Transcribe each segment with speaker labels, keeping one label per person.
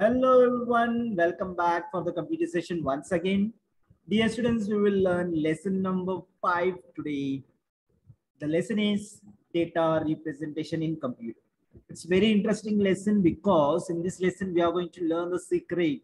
Speaker 1: Hello everyone, welcome back for the computer session once again. Dear students, we will learn lesson number 5 today. The lesson is data representation in computer. It's very interesting lesson because in this lesson we are going to learn the secret.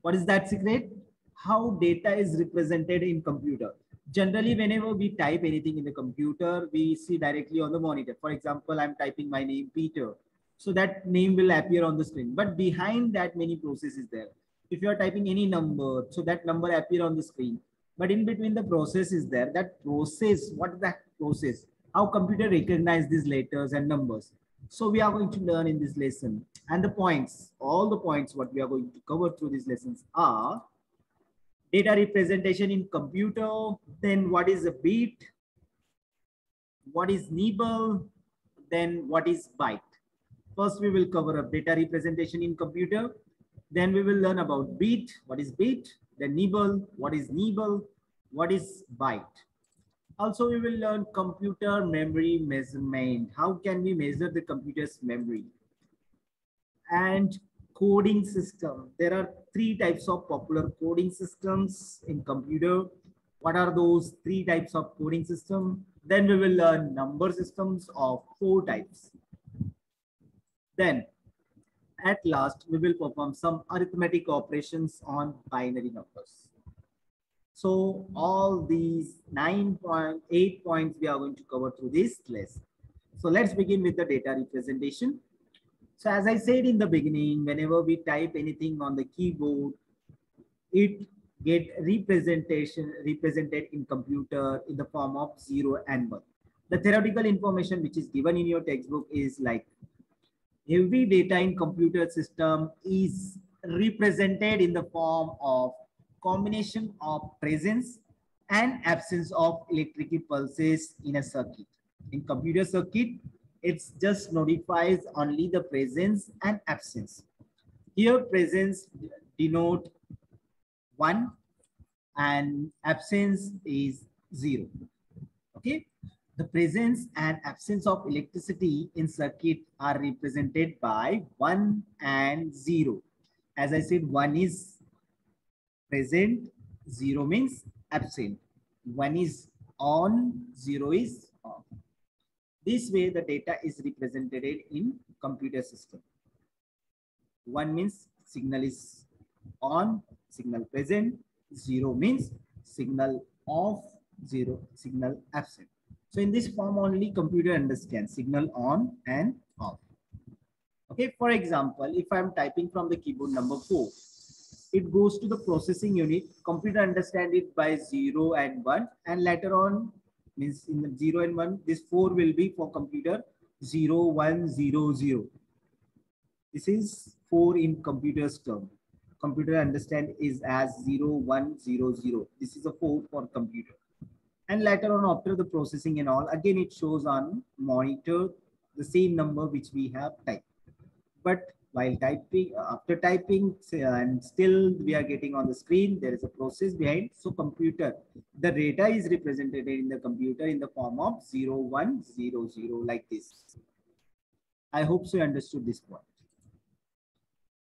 Speaker 1: What is that secret? How data is represented in computer. Generally, whenever we type anything in the computer, we see directly on the monitor. For example, I'm typing my name Peter. So that name will appear on the screen. But behind that many processes there. If you are typing any number, so that number appear on the screen. But in between the process is there. That process, what is that process? How computer recognize these letters and numbers. So we are going to learn in this lesson. And the points, all the points what we are going to cover through these lessons are data representation in computer, then what is a bit, what is nibble, then what is byte. First, we will cover up data representation in computer. Then we will learn about bit, what is bit, then nibble, what is nibble, what is byte. Also, we will learn computer memory measurement. How can we measure the computer's memory? And coding system. There are 3 types of popular coding systems in computer. What are those 3 types of coding system? Then we will learn number systems of 4 types. Then at last, we will perform some arithmetic operations on binary numbers. So all these 9.8 points we are going to cover through this lesson. So let's begin with the data representation. So as I said in the beginning, whenever we type anything on the keyboard, it get represented in computer in the form of 0 and 1. The theoretical information which is given in your textbook is like every data in computer system is represented in the form of combination of presence and absence of electrical pulses in a circuit. In computer circuit, it just notifies only the presence and absence. Here presence denote 1 and absence is 0. Okay. The presence and absence of electricity in circuit are represented by 1 and 0. As I said, 1 is present, 0 means absent. 1 is on, 0 is off. This way the data is represented in computer system. 1 means signal is on, signal present. 0 means signal off, 0 signal absent. So in this form only computer understands signal on and off. Okay, for example, if I'm typing from the keyboard number 4, it goes to the processing unit. Computer understand it by 0 and 1, and later on means in the 0 and 1, this 4 will be for computer 0, 1, 0, 0. This is 4 in computer's term. Computer understand is as 0, 1, 0, 0. This is a 4 for computer. And later on, after the processing and all, again it shows on monitor the same number which we have typed. But while typing, after typing, and still we are getting on the screen, there is a process behind. So computer, the data is represented in the computer in the form of 0, 1, 0, 0 like this. I hope so you understood this point.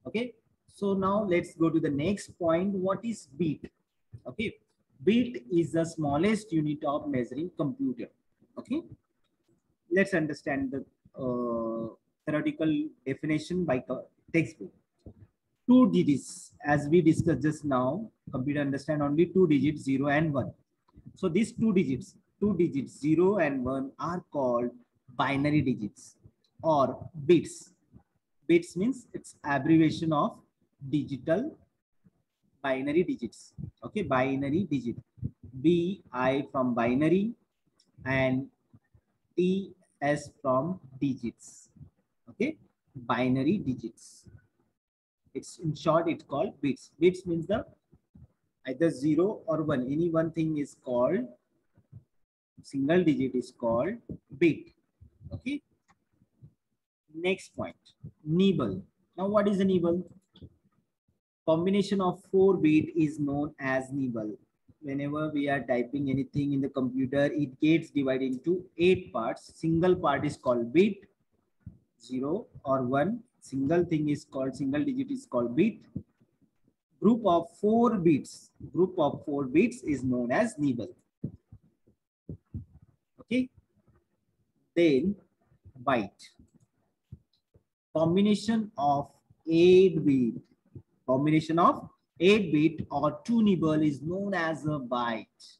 Speaker 1: Okay. So now let's go to the next point. What is bit? Okay. Bit is the smallest unit of measuring computer. Okay. Let's understand the theoretical definition by textbook. 2 digits, as we discussed just now, computer understand only 2 digits, 0 and 1. So these 2 digits, 0 and 1 are called binary digits or bits. Bits means it's abbreviation of digital binary digits. Okay, binary digit. BI from binary and TS from digits. Okay, binary digits. It's in short, it's called bits. Bits means the either 0 or 1. Any one thing is called single digit is called bit. Okay. Next point, nibble. Now, what is a nibble? Combination of 4 bit is known as nibble. Whenever we are typing anything in the computer, it gets divided into 8 parts. Single part is called bit, 0 or 1. Single thing is called, single digit is called bit. Group of 4 bits is known as nibble. Okay. Then byte. Combination of 8 bit. Combination of 8 bit or 2 nibble is known as a byte.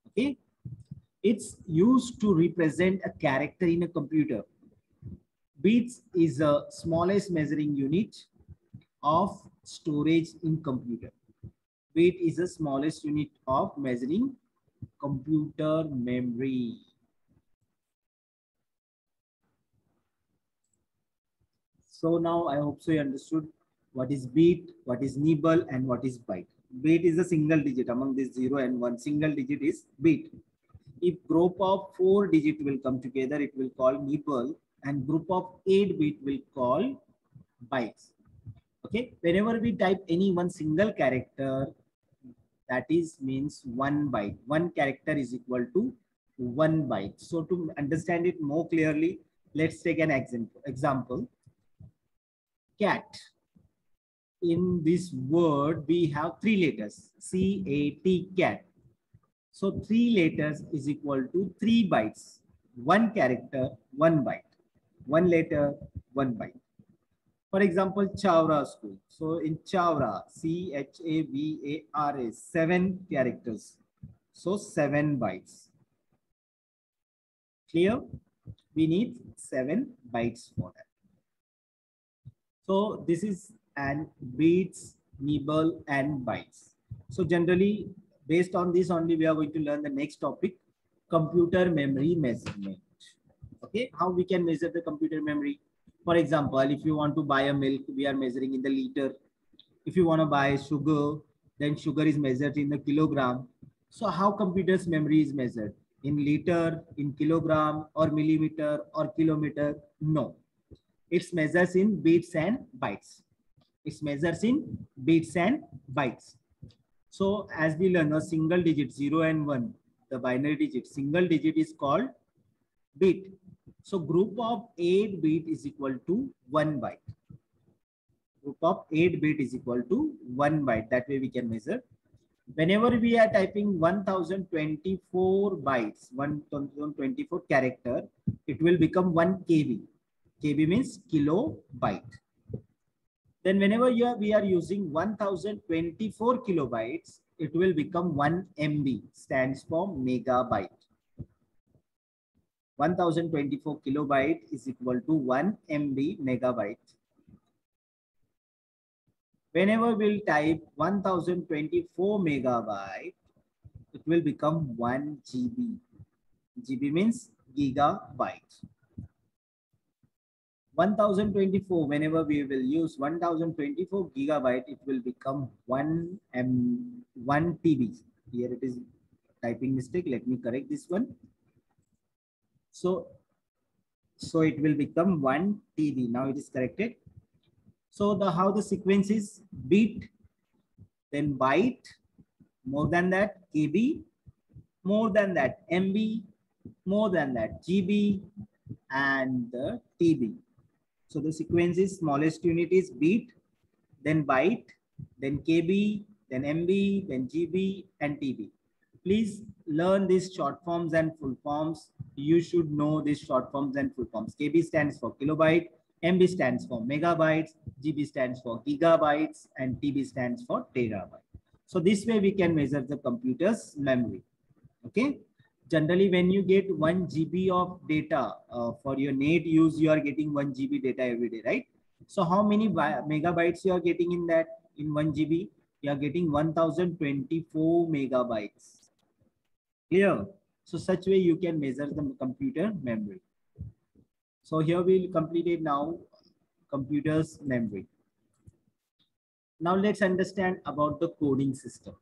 Speaker 1: Okay. It's used to represent a character in a computer. Bits is the smallest measuring unit of storage in computer. Bit is the smallest unit of measuring computer memory. So now I hope so you understood what is bit, what is nibble, and what is byte. Bit is a single digit among this 0 and 1. Single digit is bit. If group of 4 digit will come together, it will call nibble, and group of 8 bit will call bytes. Okay, whenever we type any one single character, that is means 1 byte. 1 character is equal to 1 byte. So to understand it more clearly, let's take an example. Cat. In this word, we have 3 letters. C-A-T, cat. So 3 letters is equal to 3 bytes. 1 character, 1 byte. 1 letter, 1 byte. For example, Chavra school. So in Chavra, C-H-A-V-A-R-A, 7 characters. So 7 bytes. Clear? We need 7 bytes for that. So this is an bits, nibble, and bytes. So generally, based on this only, we are going to learn the next topic, computer memory measurement. Okay, how we can measure the computer memory? For example, if you want to buy a milk, we are measuring in the liter. If you want to buy sugar, then sugar is measured in the kilogram. So how computer's memory is measured? In liter, in kilogram, or millimeter, or kilometer? No. It measures in bits and bytes. It measures in bits and bytes. So as we learn, a single digit, 0 and 1, the binary digit, single digit is called bit. So group of 8 bit is equal to 1 byte. Group of 8 bit is equal to 1 byte. That way we can measure. Whenever we are typing 1024 bytes, 1024 character, it will become 1 KB. KB means kilobyte. Then whenever we are using 1024 kilobytes, it will become 1 MB, stands for megabyte. 1024 kilobyte is equal to 1 MB megabyte. Whenever we'll type 1024 megabyte, it will become 1 GB. GB means gigabyte. 1024, whenever we will use 1024 gigabyte, it will become 1 TB. Here it is typing mistake. Let me correct this one. So it will become 1 TB. Now it is corrected. So how the sequence is bit, then byte, more than that KB, more than that MB, more than that GB, and the TB. So the sequence is smallest unit is bit, then byte, then KB, then MB, then GB, and TB. Please learn these short forms and full forms. You should know these short forms and full forms. KB stands for kilobyte, MB stands for megabytes, GB stands for gigabytes, and TB stands for terabyte. So this way we can measure the computer's memory. Okay. Generally, when you get 1 GB of data for your net use, you are getting 1 GB data every day, right? So how many megabytes you are getting in that? In 1 GB, you are getting 1024 megabytes. Clear? So such way you can measure the computer memory. So here we'll complete it now, computer's memory. Now let's understand about the coding system.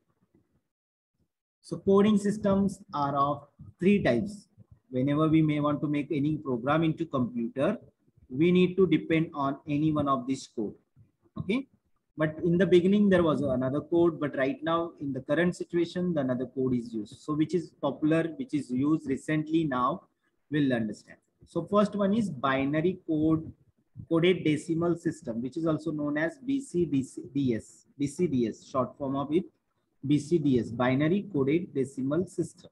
Speaker 1: So coding systems are of 3 types. Whenever we may want to make any program into computer, we need to depend on any one of these code. Okay. But in the beginning, there was another code, but right now in the current situation, the another code is used. So which is popular, which is used recently now, we'll understand. So first one is binary code coded decimal system, which is also known as BCDS, short form of it, BCDS, binary coded decimal system.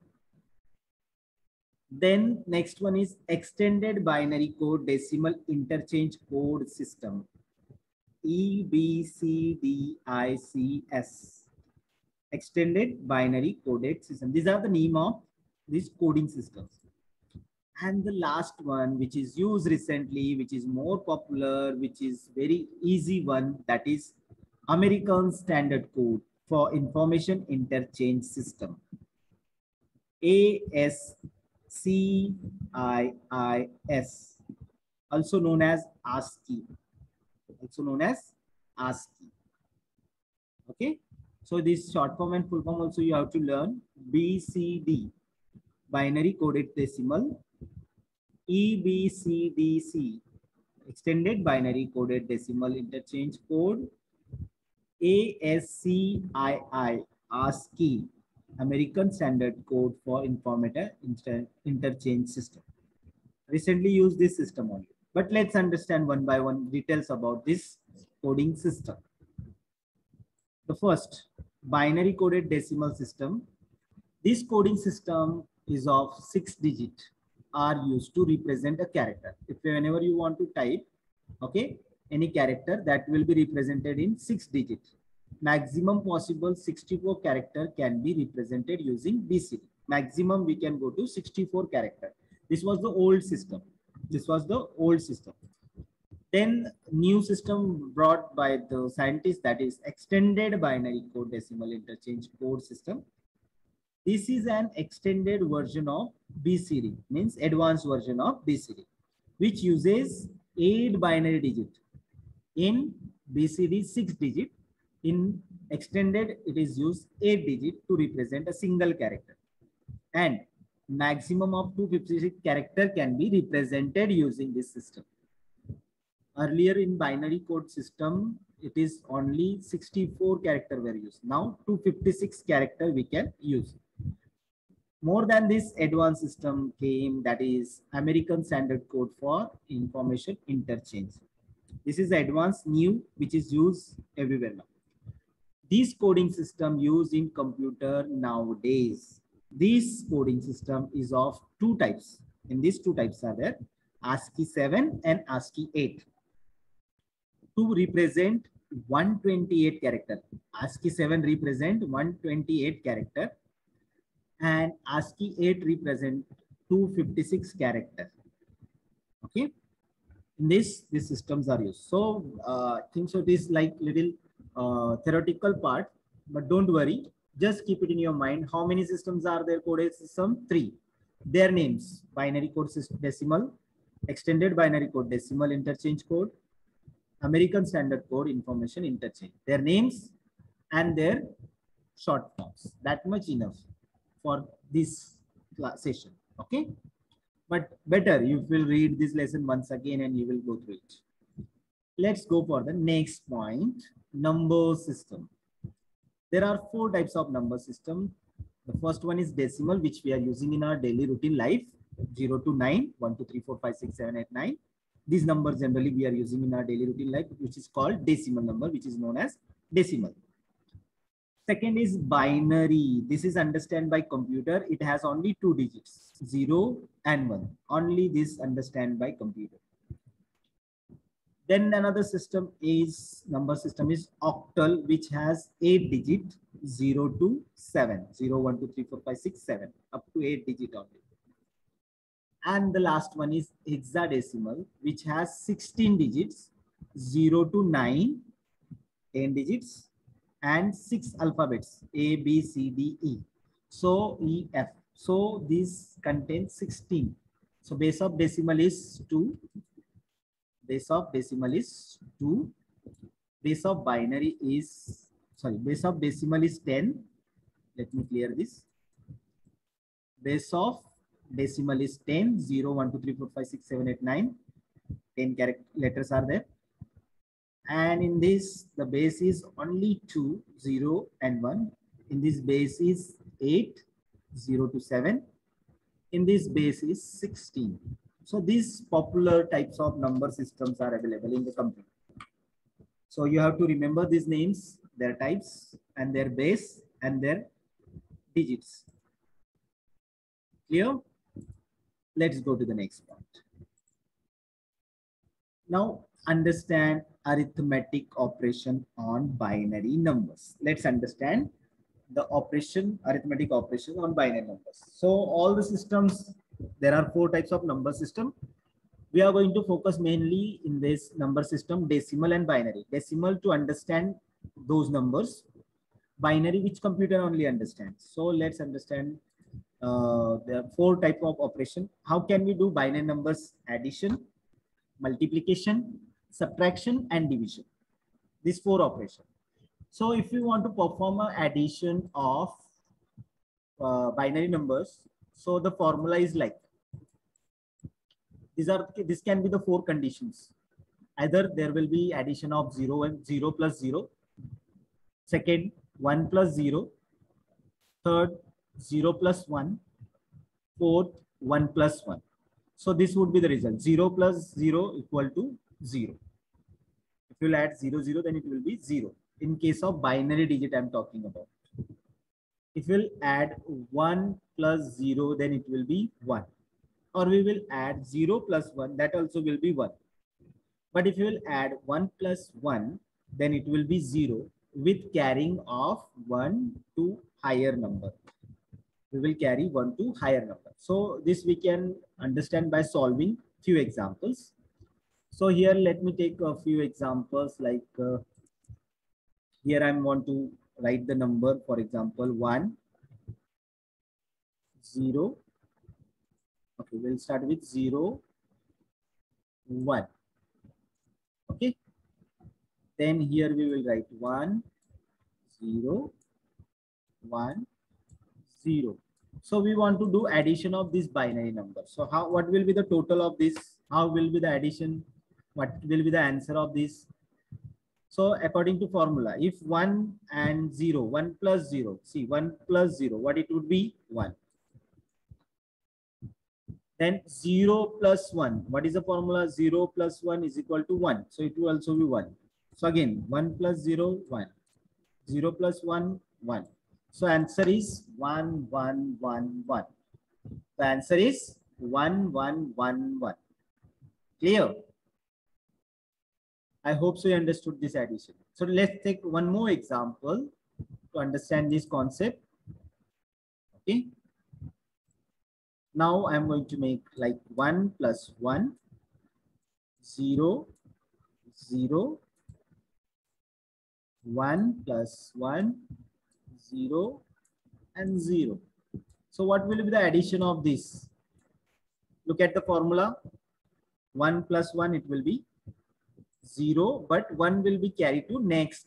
Speaker 1: Then next one is extended binary code decimal interchange code system, EBCDICS, extended binary coded system. These are the name of these coding systems. And the last one, which is used recently, which is more popular, which is very easy one, that is American Standard Code for Information Interchange System, ASCIIS, also known as ASCII, Okay, so this short form and full form also you have to learn. BCD, binary coded decimal, EBCDC, extended binary coded decimal interchange code, ASCII, ASCII, American Standard Code for Information Interchange System. Recently used this system only. But let's understand one by one details about this coding system. The first, binary coded decimal system. This coding system is of 6 digits are used to represent a character. If whenever you want to type, okay, any character, that will be represented in 6 digits. Maximum possible 64 character can be represented using BCD. Maximum we can go to 64 character. This was the old system. Then new system brought by the scientists, that is extended binary code decimal interchange code system. This is an extended version of BCD, means advanced version of BCD, which uses 8 binary digit. In BCD 6 digit, in extended it is used 8 digit to represent a single character, and maximum of 256 character can be represented using this system. Earlier in binary code system, it is only 64 character were used. Now 256 character we can use. More than this, advanced system came, that is American Standard Code for Information Interchange. This is advanced new, which is used everywhere now. This coding system used in computer nowadays. This coding system is of 2 types. In these 2 types are there, ASCII 7 and ASCII 8. To represent 128 character. ASCII 7 represent 128 character, and ASCII 8 represent 256 character. Okay, in these systems are used. So I think so it is like little theoretical part, but don't worry, just keep it in your mind. How many systems are there? Coded system 3. Their names: binary code system decimal, extended binary code decimal interchange code, American Standard Code Information Interchange. Their names and their short forms. That much enough for this session. Okay, but better you will read this lesson once again and you will go through it. Let's go for the next point, number system. There are 4 types of number system. The first one is decimal, which we are using in our daily routine life, 0 to 9, 1, 2, 3, 4, 5, 6, 7, 8, 9. These numbers generally we are using in our daily routine life, which is called decimal number, which is known as decimal. Second is binary. This is understand by computer. It has only 2 digits, 0 and 1. Only this understand by computer. Then another system is number system is octal, which has 8 digit, 0 to 7, 0, 1, 2, 3, 4, 5, 6, 7, up to 8 digit only. And the last one is hexadecimal, which has 16 digits, 0 to 9, 10 digits, and 6 alphabets, A, B, C, D, E. So E, F. So this contains 16. So base of decimal is 2. Base of decimal is 2. Base of binary is, base of decimal is 10. Let me clear this. Base of decimal is 10, 0, 1, 2, 3, 4, 5, 6, 7, 8, 9. 10 letters are there. And in this, the base is only 2, 0 and 1. In this base is 8, 0 to 7. In this base is 16. So these popular types of number systems are available in the computer. So you have to remember these names, their types and their base and their digits. Clear? Let's go to the next point. Now understand arithmetic operation on binary numbers. Let's understand the arithmetic operation on binary numbers. So all the systems, there are 4 types of number system. We are going to focus mainly in this number system, decimal and binary. Decimal to understand those numbers, binary which computer only understands. So let's understand there are 4 types of operation. How can we do binary numbers? Addition, multiplication, subtraction and division. These 4 operations. So if you want to perform an addition of binary numbers, so the formula is like, this can be the 4 conditions. Either there will be addition of 0 and 0 plus 0. Second, 1 plus 0. Third, 0 plus 1. Fourth, 1 plus 1. So this would be the result. 0 plus 0 equal to 0. If you add 0, 0, then it will be 0. In case of binary digit, I'm talking about. If we'll add 1 plus 0, then it will be 1. Or we will add 0 plus 1, that also will be 1. But if you will add 1 plus 1, then it will be 0 with carrying of 1 to higher number. We will carry 1 to higher number. So this we can understand by solving few examples. So here let me take a few examples, like here I want to write the number, for example, 1, 0. Okay, we'll start with 0, 1. Okay. Then here we will write 1, 0, 1, 0. So we want to do addition of this binary number. So what will be the total of this? How will be the addition? What will be the answer of this? So according to formula, if 1 and 0, 1 plus 0, see 1 plus 0, what it would be? 1. Then 0 plus 1, what is the formula? 0 plus 1 is equal to 1. So it will also be 1. So again, 1 plus 0, 1. 0 plus 1, 1. So answer is 1, 1, 1, 1. The answer is 1, 1, 1, 1. Clear? I hope so you understood this addition. So let's take one more example to understand this concept. Okay. Now I'm going to make like 1 plus 1, 0, 0, 1 plus 1, 0, and 0. So what will be the addition of this? Look at the formula. 1 plus 1, it will be 0, but 1 will be carried to next.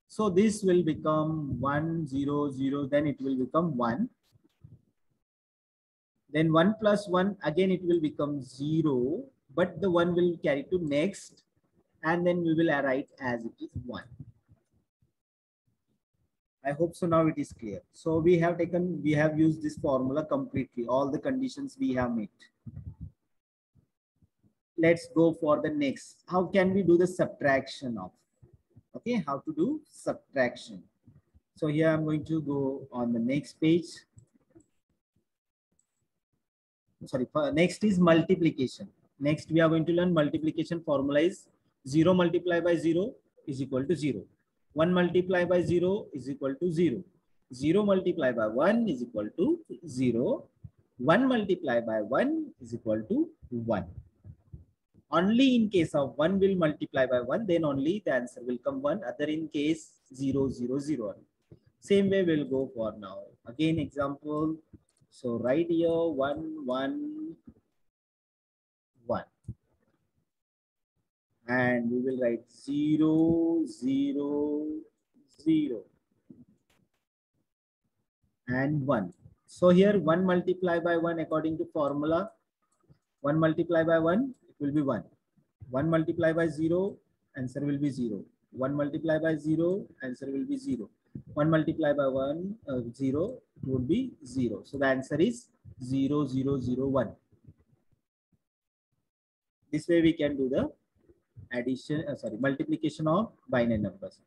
Speaker 1: So this will become 1, 0, 0, then it will become 1. Then 1 plus 1, again it will become 0, but the 1 will carry to next, and then we will write as it is 1. I hope so now it is clear. So we have used this formula completely, all the conditions we have met. Let's go for the next. How can we do the subtraction of? Okay, how to do subtraction. So here I'm going to go on the next page. Sorry, next is multiplication. Next we are going to learn multiplication. Formula is 0 multiplied by 0 is equal to 0. 1 multiplied by 0 is equal to 0. 0 multiplied by 1 is equal to 0. 1 multiplied by 1 is equal to 1. Only in case of 1 will multiply by 1, then only the answer will come 1. Other in case 0, 0, 0. Same way we'll go for now. Again example. So right here 1, 1, 1. And we will write 0, 0, 0. And 1. So here 1 multiplied by 1 according to formula. 1 multiplied by 1, it will be 1. 1 multiplied by 0, answer will be 0. 1 multiplied by 0, answer will be 0. 1 multiplied by 1, 0, it would be 0. So the answer is 0, 0, 0, 1. This way we can do the addition, multiplication of binary numbers.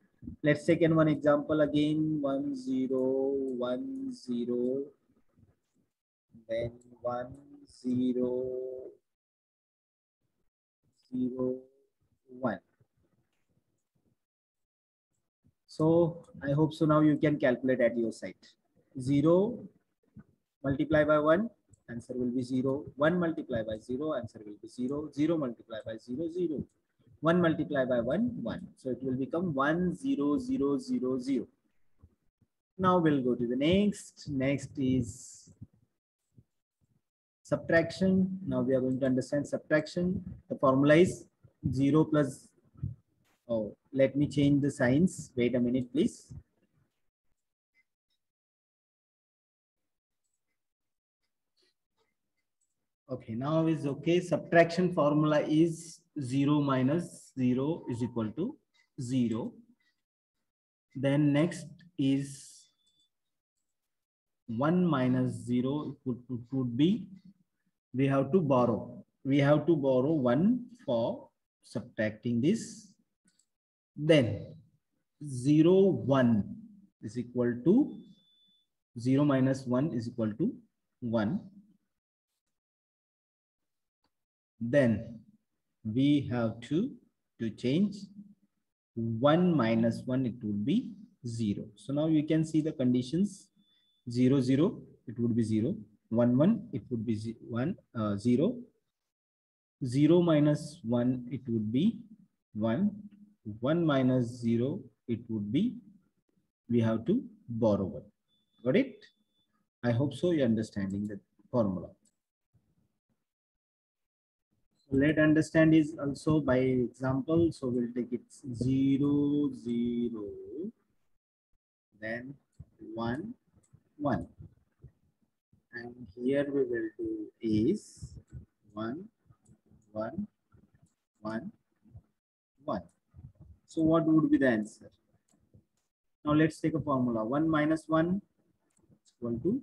Speaker 1: Let's take one example again. 1 0 1 0, then 1 0 0 1. So I hope so now you can calculate at your side. 0 multiply by 1, answer will be 0. 1 multiply by 0, answer will be 0. 0 multiply by 0, 0. 1 multiply by 1, 1. So it will become 1 0 0 0 0. Now we'll go to the next. Next is subtraction. Now we are going to understand subtraction. The formula is 0 plus. Oh, let me change the signs. Wait a minute, please. Okay, now is okay. Subtraction formula is 0 minus 0 is equal to 0. Then next is 1 minus 0 would be, we have to borrow. We have to borrow 1 for subtracting this. Then 0, 1 is equal to 0 minus 1 is equal to 1. Then we have to change 1 minus 1, it would be 0. So now you can see the conditions. 0 0, it would be 0. 1 1, it would be 0. 0 minus 1, it would be 1. 1 minus 0, it would be, we have to borrow 1. Got it? I hope so you're understanding the formula. So let understand is also by example. So we'll take it 0 0, then 1 1. And here we will do is 1 1 1 1. So what would be the answer? Now let's take a formula. 1 minus 1 is equal to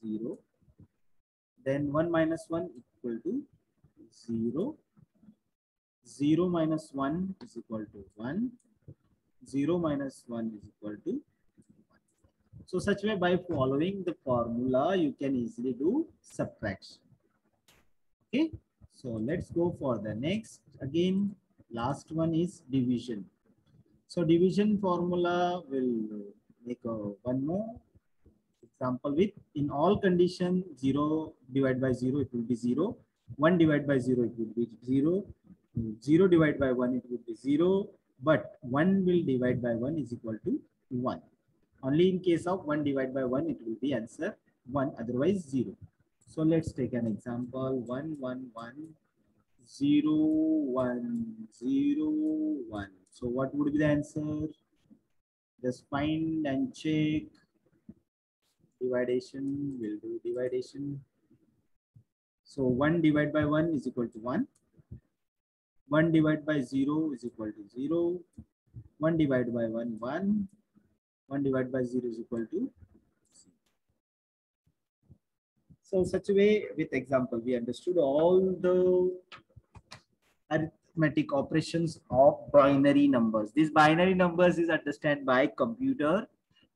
Speaker 1: 0. Then 1 minus 1 equal to 0. 0 minus 1 is equal to 1. 0 minus 1 is equal to 1. So such way, by following the formula, you can easily do subtraction. Okay. So let's go for the next. Again, last one is division. So division formula will make one more example with, in all condition, 0 divided by 0, it will be 0. 1 divided by 0, it will be 0. 0 divided by 1, it will be 0. But 1 will divide by 1 is equal to 1. Only in case of 1 divided by 1, it will be answer 1, otherwise 0. So let's take an example. 1 1 1 0 1 0 1. So what would be the answer? Just find and check. Dividation, we'll do dividation. So 1 divided by 1 is equal to 1. 1 divided by 0 is equal to 0. 1 divided by 1, 1. 1 divided by 0 is equal to 0. So such a way, with example, we understood all the arithmetic operations of binary numbers. These binary numbers is understood by computer.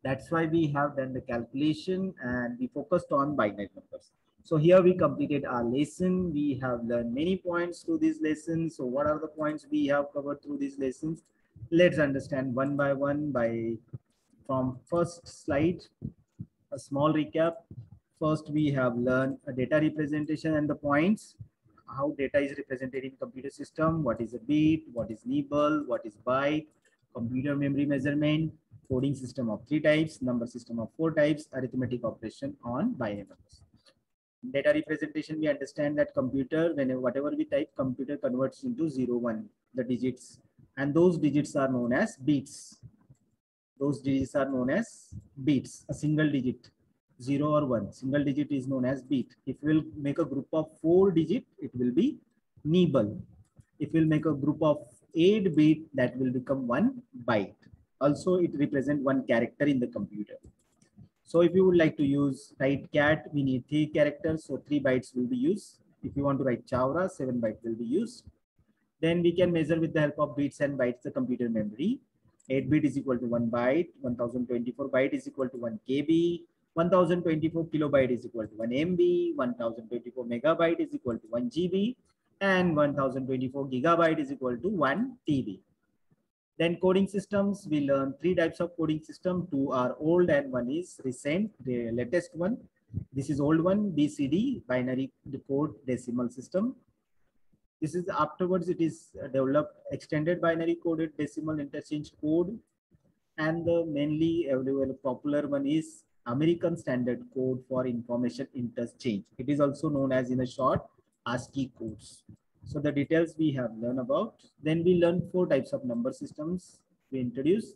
Speaker 1: That's why we have done the calculation and we focused on binary numbers. So here we completed our lesson. We have learned many points through this lesson. So what are the points we have covered through these lessons? Let's understand one by one from first slide, a small recap. First, we have learned a data representation and the points, how data is represented in computer system, what is a bit, what is nibble, what is byte, computer memory measurement, coding system of 3 types, number system of 4 types, arithmetic operation on binary numbers. Data representation, we understand that computer, whenever whatever we type, computer converts into 0 1, the digits, and those digits are known as bits. Those digits are known as bits. A single digit, 0 or 1, single digit is known as bit. If we'll make a group of 4 digit, it will be nibble. If we'll make a group of 8 bit, that will become 1 byte. Also, it represents 1 character in the computer. So if you would like to use write cat, we need 3 characters, so 3 bytes will be used. If you want to write Chavra, 7 bytes will be used. Then we can measure with the help of bits and bytes the computer memory. 8 bit is equal to 1 byte, 1024 byte is equal to 1 KB, 1024 kilobyte is equal to 1 MB, 1024 megabyte is equal to 1 GB, and 1024 gigabyte is equal to 1 TB. Then coding systems, we learn 3 types of coding system. 2 are old and 1 is recent, the latest one. This is old one, BCD, binary code decimal system. This is afterwards, it is developed extended binary coded decimal interchange code. And the mainly available popular one is American Standard Code for Information Interchange. It is also known as in a short ASCII codes. So the details we have learned about. Then we learn 4 types of number systems. We introduce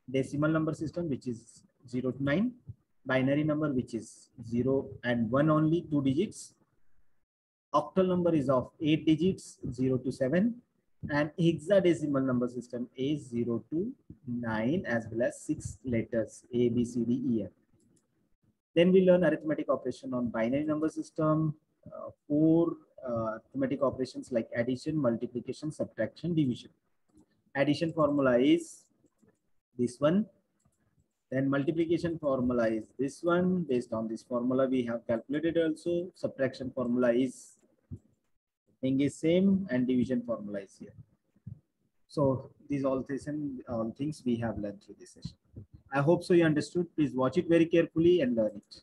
Speaker 1: decimal number system, which is 0 to 9, binary number, which is 0 and 1 only, 2 digits. Octal number is of 8 digits, 0 to 7, and hexadecimal number system is 0 to 9 as well as 6 letters A, B, C, D, E, F. Then we learn arithmetic operation on binary number system, 4 arithmetic operations like addition, multiplication, subtraction, division. Addition formula is this one. Then multiplication formula is this one. Based on this formula, we have calculated also. Subtraction formula is thing is same, and division formula is here. So these all things we have learned through this session. I hope so you understood. Please watch it very carefully and learn it.